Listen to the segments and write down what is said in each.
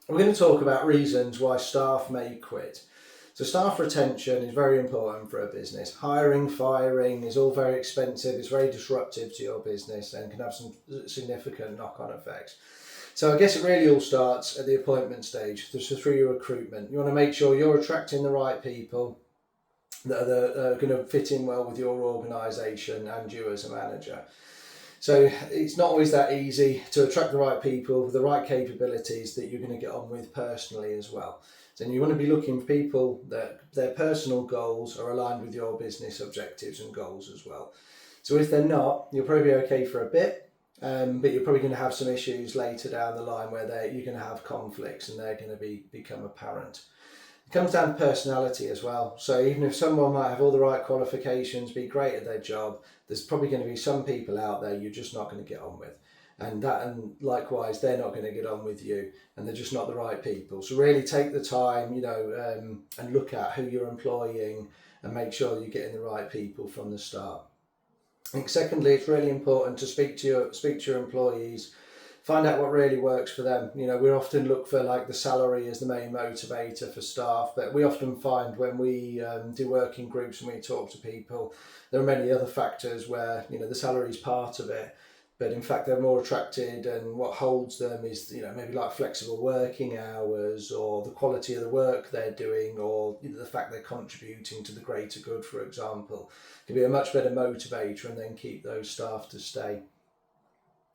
We're going to talk about reasons why staff may quit. So staff retention is very important for a business. Hiring, firing is all very expensive, it's very disruptive to your business and can have some significant knock-on effects. So I guess it really all starts at the appointment stage, so through your recruitment. You want to make sure you're attracting the right people that are going to fit in well with your organisation and you as a manager. So it's not always that easy to attract the right people with the right capabilities that you're going to get on with personally as well. So you want to be looking for people that their personal goals are aligned with your business objectives and goals as well. So if they're not, you'll probably be okay for a bit, but you're probably going to have some issues later down the line where you're going to have conflicts and they're going to become apparent. It comes down to personality as well. So even if someone might have all the right qualifications, be great at their job, there's probably going to be some people out there you're just not going to get on with. And likewise, they're not going to get on with you, and they're just not the right people. So really take the time, and look at who you're employing and make sure you're getting the right people from the start. I think secondly, it's really important to speak to your employees. Find out what really works for them. We often look for like the salary as the main motivator for staff, but we often find when we do working groups and we talk to people, there are many other factors where the salary is part of it, but in fact they're more attracted, and what holds them is maybe like flexible working hours or the quality of the work they're doing, or the fact they're contributing to the greater good, for example, can be a much better motivator and then keep those staff to stay.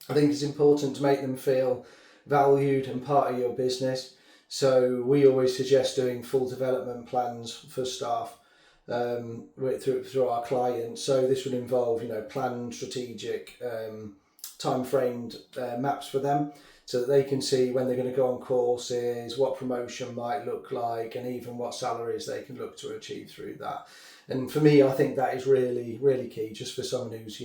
I think it's important to make them feel valued and part of your business. So we always suggest doing full development plans for staff through our clients. So this would involve, planned, strategic, time-framed maps for them, so that they can see when they're going to go on courses, what promotion might look like, and even what salaries they can look to achieve through that. And for me, I think that is really, really key, just for someone who's,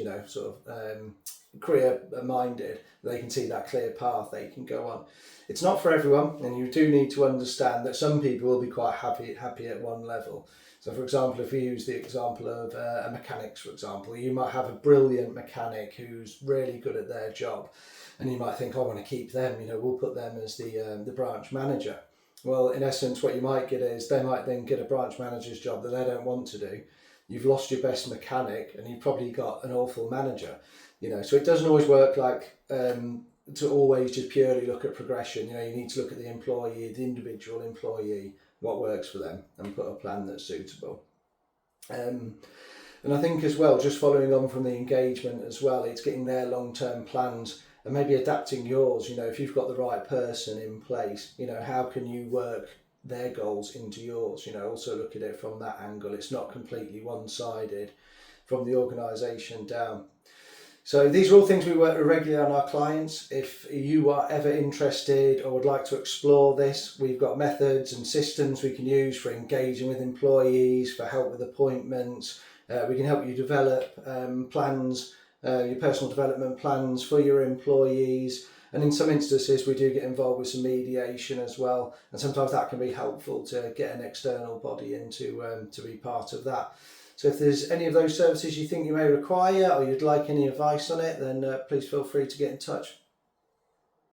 career minded. They can see that clear path they can go on. It's not for everyone, and you do need to understand that some people will be quite happy at one level. So for example, if we use the example of a mechanics, for example, you might have a brilliant mechanic who's really good at their job, and you might think, I want to keep them, we'll put them as the branch manager. Well, in essence, what you might get is they might then get a branch manager's job that they don't want to do. You've lost your best mechanic and you've probably got an awful manager. So it doesn't always work like to always just purely look at progression. You need to look at the employee, the individual employee, what works for them, and put a plan that's suitable. And I think as well, just following on from the engagement as well, it's getting their long-term plans and maybe adapting yours. If you've got the right person in place, how can you work their goals into yours? Also look at it from that angle. It's not completely one-sided from the organisation down. So these are all things we work regularly on our clients. If you are ever interested or would like to explore this, we've got methods and systems we can use for engaging with employees, for help with appointments. We can help you develop plans, your personal development plans for your employees. And in some instances, we do get involved with some mediation as well. And sometimes that can be helpful to get an external body in to be part of that. So if there's any of those services you think you may require or you'd like any advice on it, then please feel free to get in touch.